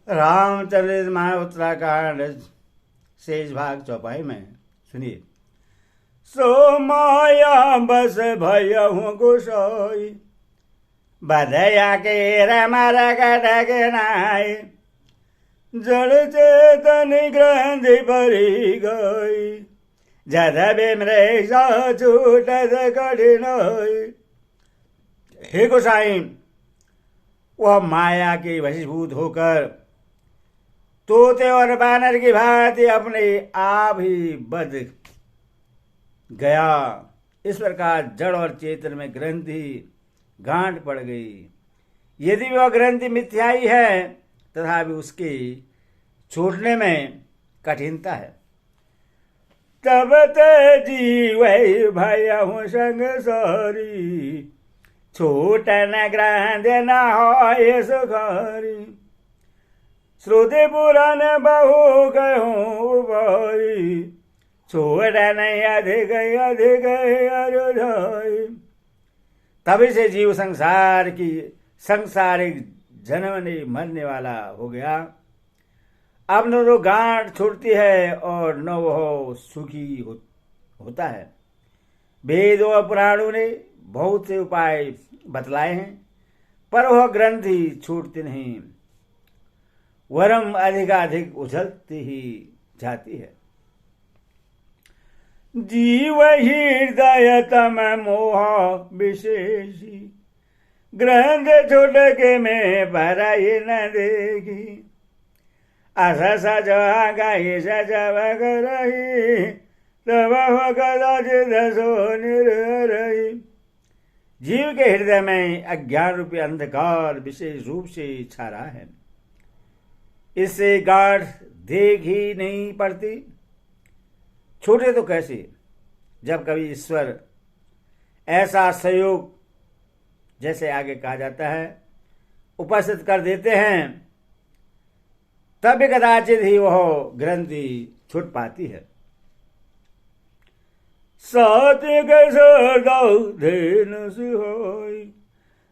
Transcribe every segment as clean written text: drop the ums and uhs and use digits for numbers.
रामचरित मानस उत्तराखंड शेष भाग चौपाई में सुनिए। सो माया बस भयहु गुसोई, बधया के रमर कटक नाई, जड़ चेतन ग्रंथि भरी गई, जद विमृश छूटत कठिन होई। हे गोसाई, वह माया के वशीभूत होकर तोते और बानर की भांति अपने आप ही बध गया। इस प्रकार जड़ और चेतन में ग्रंथि गांठ पड़ गई। यदि वह ग्रंथि मिथ्याई है तथापि उसके छूटने में कठिनता है। तब ते जीव भयहु संग सरी, छूटन ग्रंथ न होय सुखरी। श्रुति पुराण बहु कहूँ भाई, छोड़न अधिक अधिक अरुधाई। तभी से जीव संसार की सांसारिक जन्मने मरने वाला हो गया। अब न तो गांठ छूटती है और न वह सुखी होता है। वेद और पुराणों ने बहुत से उपाय बतलाए हैं, पर वह ग्रंथि छूटती नहीं, वरम अधिकाधिक उछलती ही जाती है। जीव हृदय तम मोह विशेषी, ग्रंथ छूट के में भराई न देगी। अस गाई सजवग रही, तब कदाचित सो निर्रही। जीव के हृदय में अज्ञान रूपी अंधकार विशेष रूप से छा रहा है। इससे गांठ देख ही नहीं पड़ती। छूटे तो कैसे, जब कभी ईश्वर ऐसा सहयोग, जैसे आगे कहा जाता है, उपस्थित कर देते हैं, तब कदाचित ही वह ग्रंथि छूट पाती है। सात्विक धेन होई,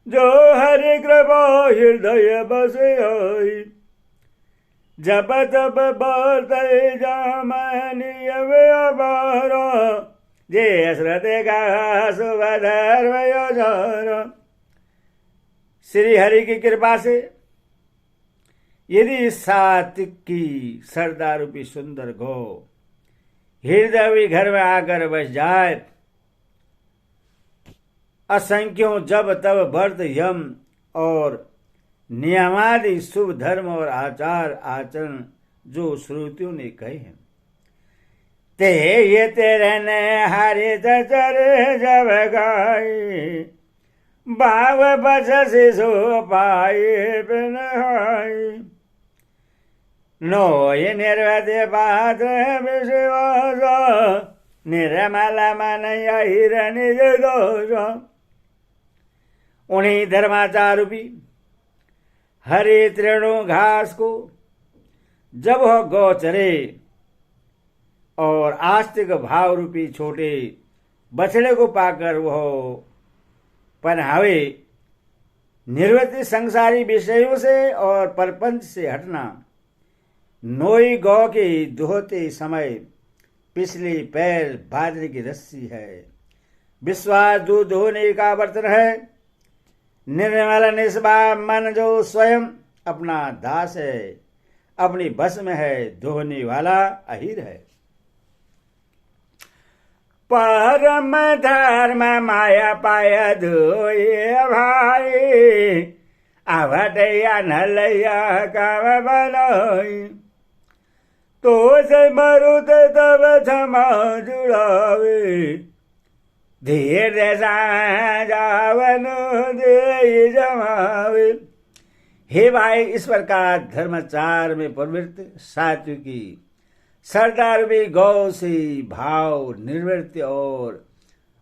जो हरि कृपा हृदय बसे आई। जब तब बरते जामनियव अबारा, जे श्रद्धे का सुभधर्म योजरा। श्री हरि की कृपा से यदि सात्विक की सरदा रूपी सुंदर गौ हृदय घर में आकर बस जाए, असंख्यों जब तब व्रत यम और नियमादि शुभ धर्म और आचार आचरण जो श्रुतियों ने कहे हैं, ते ये तेरे ने हरित चरे जब गाई। बाव बस शिशु पाए बिनहाई, नोय निर्वध्य पात्र विश्वास। निर्मल मन यही निज दोष, उन्हीं धर्माचार रूपी हरे तृणों घास को जब वह गौ चरे और आस्तिक भाव रूपी छोटे बछड़े को पाकर वह पहनावे, निर्वृत्ति संसारी विषयों से और परपंच से हटना, नोई गौ के दोहते समय पिछले पैर बाजरे की रस्सी है। विश्वास दूध धोने का बर्तन है। निर्मल निष्पाप मन जो स्वयं अपना दास है, अपनी बस में है, धोने वाला अहिर है। परम धर्म माया पाया धोए भाई, आवटया नलया काम बनाई। तो से मरुत तब क्षमा जुड़ावे, धीरे जावन दे जमावे। हे भाई, इस प्रकार धर्माचार में प्रवृत्त सात्विकी सरदार भी गौ से भाव निर्वृत्ति और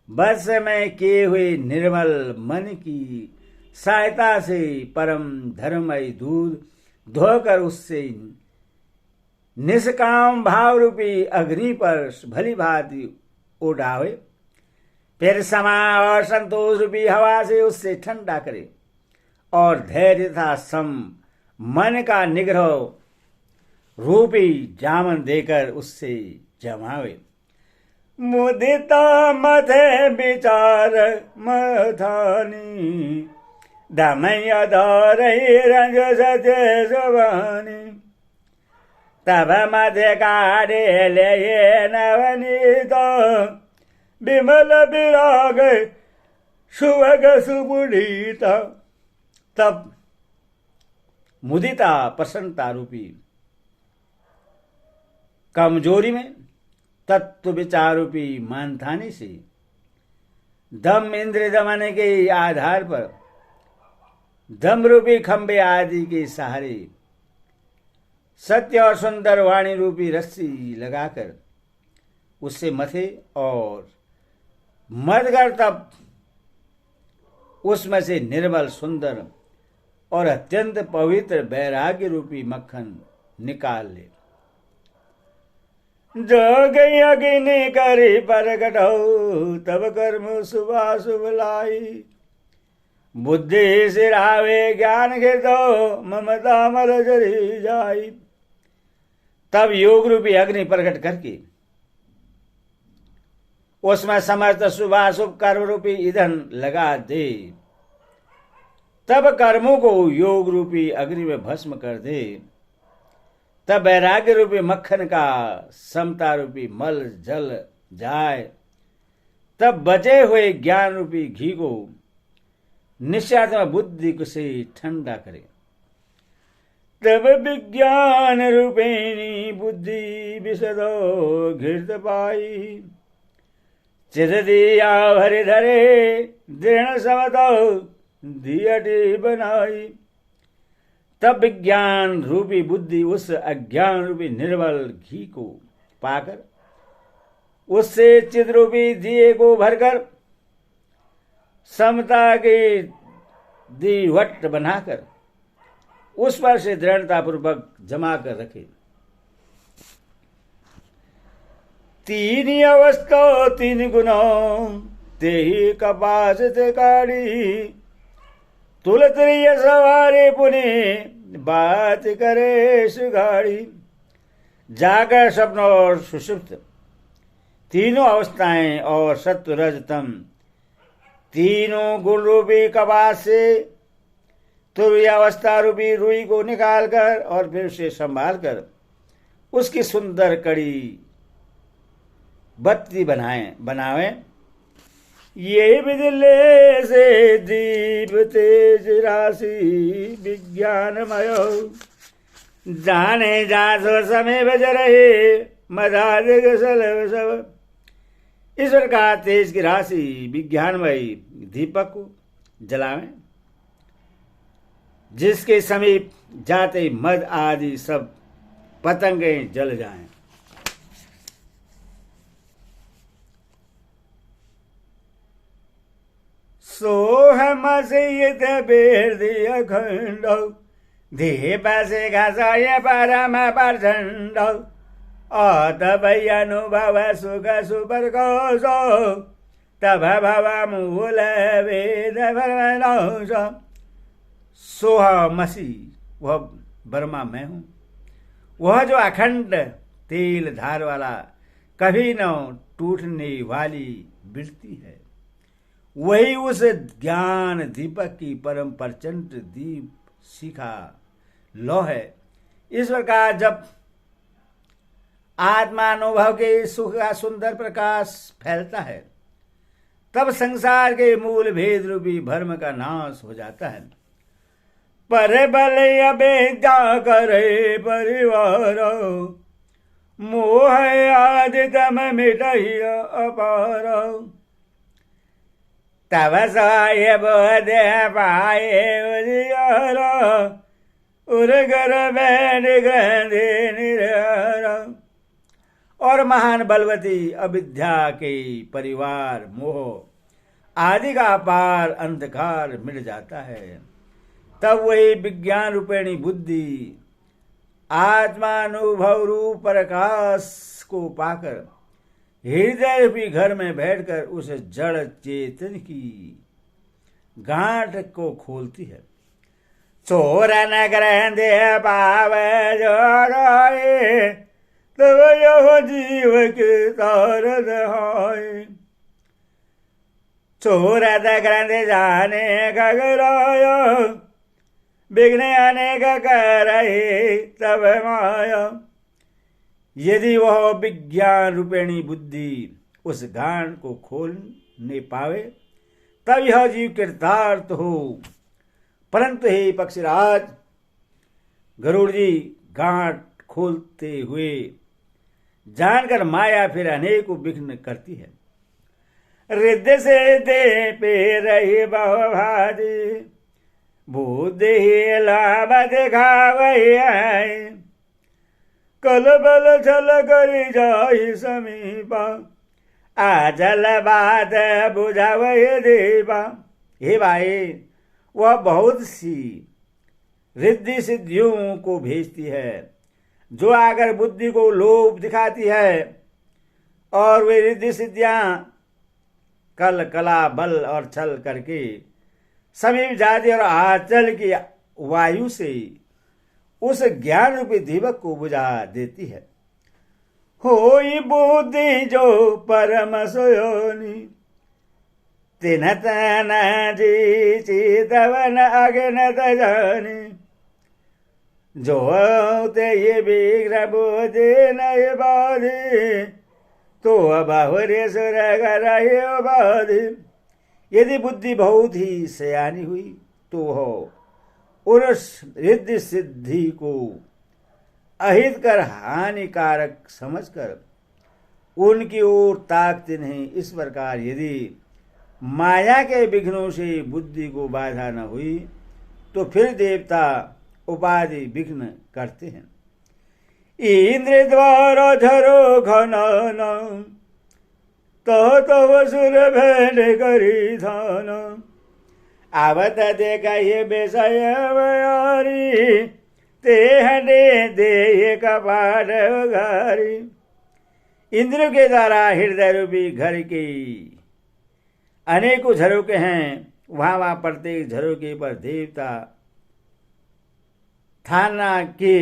बस में किए हुए निर्मल मन की सहायता से परम धर्ममय दूध धोकर उससे निष्काम भाव रूपी अग्नि पर भली भांति उड़ावे, फिर समा और संतोष रूपी हवा से उससे ठंडा करे और धैर्य तथा सम मन का निग्रह रूपी जामन देकर उससे जमावे। मुदिता मथे विचार मथानी, दमय धरई रंग सत्य सुबानी। तब मध्य काढ़े ले नवनीत, विमल विराग सुभग सुपुनीत। तब मुदिता प्रसन्नता रूपी कमजोरी में तत्व विचार रूपी मानथानी से दम इंद्र दमन के आधार पर दम रूपी खंबे आदि के सहारे सत्य और सुंदर वाणी रूपी रस्सी लगाकर उससे मथे और मदगर, तब उसमें से निर्मल सुंदर और अत्यंत पवित्र वैराग्य रूपी मक्खन निकाल ले। जोग अग्नि करी प्रगट हो, तब कर्म शुभाशुभ लाई। बुद्धि सिरावे ज्ञान के दो, ममता मल जरी जाई। तब योग रूपी अग्नि प्रकट करके उसमें समस्त शुभाशुभ कर्म रूपी ईंधन लगा दे। तब कर्मों को योग रूपी अग्नि में भस्म कर दे। तब वैराग्य रूपी मक्खन का समता रूपी मल जल जाए। तब बचे हुए ज्ञान रूपी घी को निश्चयात्मा बुद्धि को से ठंडा करे। तब विज्ञान रूपिणी बुद्धि विशदो घृत पाई। चिद दिया भरि धरे, दृढ़ समतो दियटी बनाई। तब विज्ञान रूपी बुद्धि उस अज्ञान रूपी निर्मल घी को पाकर उससे चिद रूपी दिए को भरकर समता के दीवट बनाकर उस पर से दृढ़ता पूर्वक जमा कर रखे। तीन अवस्था तीन गुणों, ते ही कपास ते काढ़ी। तुलतरीय सवारे पुने, बात करे सुगाड़ी। जागर स्वप्न और सुषुप्त तीनों अवस्थाएं और सत्व रज तम तीनों गुण रूपी कपास से तुरीय अवस्था रूपी रुई को निकाल कर और फिर उसे संभाल कर उसकी सुंदर कड़ी बत्ती बनावे। ये विदिले से दीप तेज राशि विज्ञानमय। जाने जासो समय बज रहे, मदादिग सलव सब। ईश्वर का तेज की राशि विज्ञानमयी दीपक को जलावें, जिसके समीप जाते मद आदि सब पतंगे जल जाएं। सोहम सियत बेर्दि अखंड, देह पासे घासाय परम प्रचंड। अतभय अनुभव सुख सुप्रकोशो, तब भव मूल वेद भरवनोश। सोहमसी, वह ब्रह्मा मैं हूँ, वह जो अखंड तेल धार वाला कभी न टूटने वाली बिरती है, वही उस ज्ञान दीपक की परम प्रचंड दीप शिखा लो है। इस प्रकार जब आत्मानुभव के सुख का सुंदर प्रकाश फैलता है, तब संसार के मूल भेद रूपी भ्रम का नाश हो जाता है। पर बल अवेद्या करे परिवार, मोह आदि तम मिटहि अपार। तब साहेब दे पाए उजियार, उर्गर बैठ ग्रंथि निरर। और महान बलवती अविद्या के परिवार मोह आदि का पार अंधकार मिट जाता है। तब वही विज्ञान रूपिणी बुद्धि आत्मानुभव रूप प्रकाश को पाकर हृदय रूपी घर में बैठकर उस जड़ चेतन की गांठ को खोलती है। चोर न ग्रहदे पावे जो रोए, तब यह जीव के तारद होए। चोर न ग्रहदे जाने गगराया, विघ्न अनेक करहि तब माया। यदि वह विज्ञान रूपिणी बुद्धि उस गांठ को खोल नहीं पावे, तब यह जीव कृतार्थ हो। परंतु हे पक्षीराज, गरुड़ जी गांठ खोलते हुए जानकर माया फिर अनेकों विघ्न करती है। रिद्ध से दे पे रही बहुभाजी, बुद्धि लाभ दिखावै आए। कल बल छल करी जाहि समीपा, आजल बात बुझावै देवा। हे भाई, वह बहुत सी रिद्धि सिद्धियों को भेजती है, जो आकर बुद्धि को लोभ दिखाती है, और वे रिद्धि सिद्धियां कल कला बल और छल करके समीप जाति और आंचल की वायु से उस ज्ञान रूपी दीपक को बुझा देती है। होई बुद्धि जो परम सोयोनी, तिन तन जी चितवन अग्न तजानी। जो ते ये विघ्न बुद्धि नय बाधी, तो बहुरे सुर करहि बाधी। यदि बुद्धि बहुत ही सयानी हुई, तो हो उस रिद्धि सिद्धि को अहित कर हानिकारक समझकर उनकी ओर ताकते नहीं। इस प्रकार यदि माया के विघ्नों से बुद्धि को बाधा न हुई, तो फिर देवता उपाधि विघ्न करते हैं। इंद्र द्वारा झरो खनन, तो तव सुर भेद करी थान। आवत देखिए विषय बयारी, ते हटे दे कपाट घारी। इंद्र के द्वारा हृदय रूपी घर की अनेकों झरोके हैं। वहां प्रत्येक झरोके पर देवता थाना के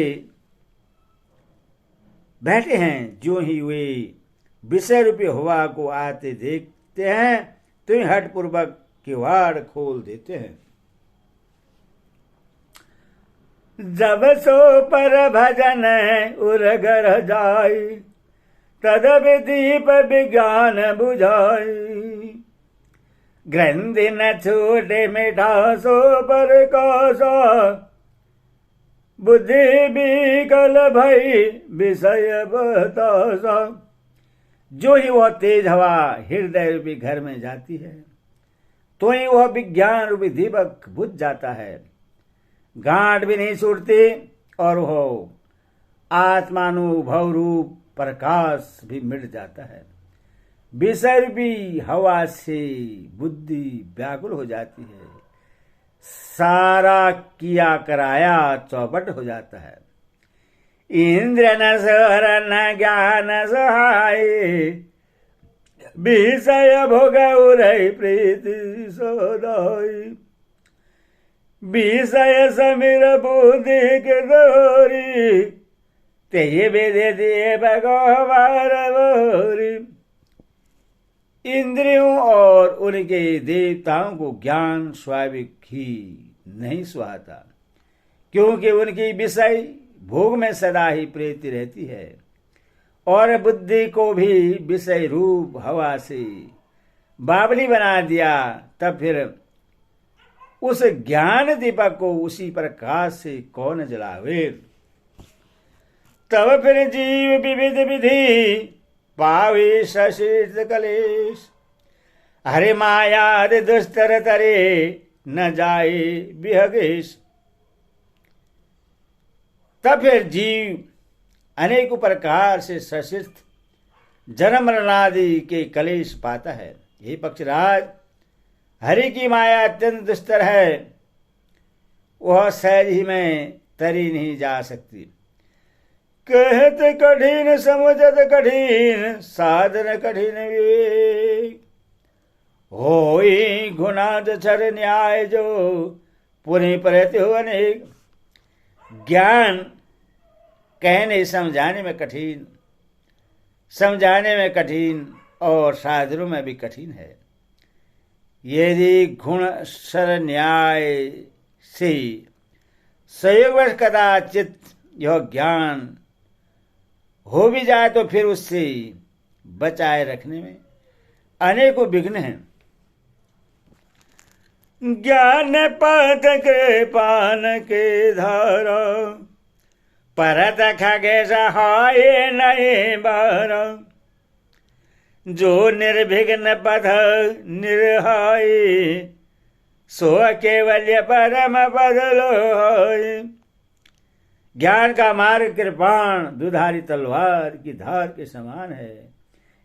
बैठे हैं। जो ही वे विषय रूपी हवा को आते देखते हैं, तो हट पूर्वक किवाड़ खोल देते हैं। जब सो पर भजन उरगर जाई, तदब दीप विज्ञान बुझाई। ग्रंथि न छूटे मिठा सो पर कासा, बुद्धि विकल भई विषय बतासा। जो ही वह तेज हवा हृदय रूपी घर में जाती है, तो ही वह विज्ञान रूपी दीपक बुझ जाता है। गांठ भी नहीं छूटती, और वह आत्मानुभव रूप प्रकाश भी मिट जाता है। विषय रूपी हवा से बुद्धि व्याकुल हो जाती है, सारा किया कराया चौपट हो जाता है। इंद्र न सर न ज्ञान सहाय, विषय भोग उरई प्रीति सोदाई। विषय समीर बुद्धि के दोरी, तेये बेदे दिए भगवान बोरी। इंद्रियों और उनके देवताओं को ज्ञान स्वाभाविक ही नहीं सुहाता, क्योंकि उनकी विषय भोग में सदा ही प्रीति रहती है, और बुद्धि को भी विषय रूप हवा से बावली बना दिया। तब फिर उस ज्ञान दीपक को उसी प्रकाश से कौन जलावे। तब फिर जीव विविध विधि पावे सशिष्ट कलेश, हरे माया दुस्तर तरे न जाए विहगेश। तब फिर जीव अनेकों प्रकार से सशिष्ट जन्म मरणादि के कलेश पाता है। हे पक्षराज, हरि की माया अत्यंत दुस्तर है, वह सहज ही में तरी नहीं जा सकती। कहत कठिन समुझत कठिन, साधन कठिन विवेक। होई गुणाद छर न्याय जो, पुनि परहते हो अनेक। ज्ञान कहने समझाने में कठिन, समझाने में कठिन और साधनों में भी कठिन है। यदि गुण सर न्याय से संयोगवश कदाचित यह ज्ञान हो भी जाए तो फिर उससे बचाए रखने में अनेकों विघ्न हैं। ज्ञान पद के पान के धारा, परत खगेश हाय नहीं बार। जो निर्विघ्न पद निर्हाय, सो केवल्य परम पद लोहाय। ज्ञान का मार्ग कृपाण दुधारी तलवार की धार के समान है।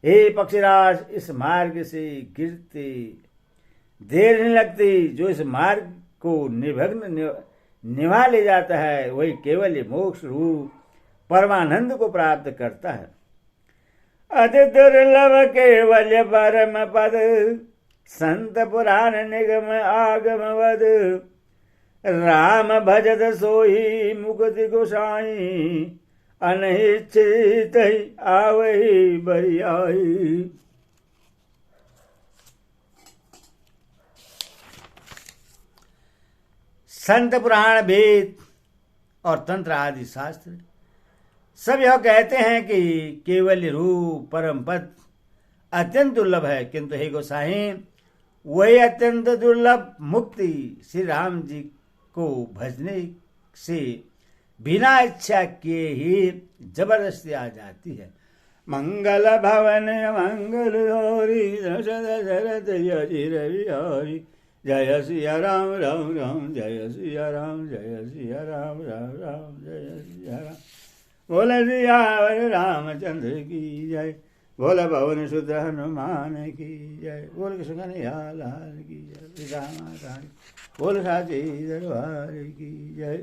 हे पक्षीराज, इस मार्ग से गिरते देर नहीं लगती। जो इस मार्ग को निर्विघ्न निभा ले जाता है वही केवल मोक्ष रूप परमानंद को प्राप्त करता है। अति दुर्लभ केवल परम पद, संत पुराण निगम आगम वद। राम भजत सोई मुक्ति गोसाई, अनहिच्छित आवही बरियाई। संत पुराण वेद और तंत्र आदि शास्त्र सब यह कहते हैं कि केवल रूप परम पद अत्यंत दुर्लभ है, किंतु हे गोसाई वही अत्यंत दुर्लभ मुक्ति श्री राम जी को भजने से बिना इच्छा किए ही जबरदस्ती आ जाती है। मंगल भवन मंगल गौरी दशरथ यशि रवि, जय सिया राम राम राम, जय सिया राम, जय सिया राम राम राम, जय सिया राम। बोल सियावर रामचंद्र की जय, बोल पवन सुत हनुमान की जय, बोल कृष्ण कन्हैया लाल की जय, राम बोल साची दरबार की जय।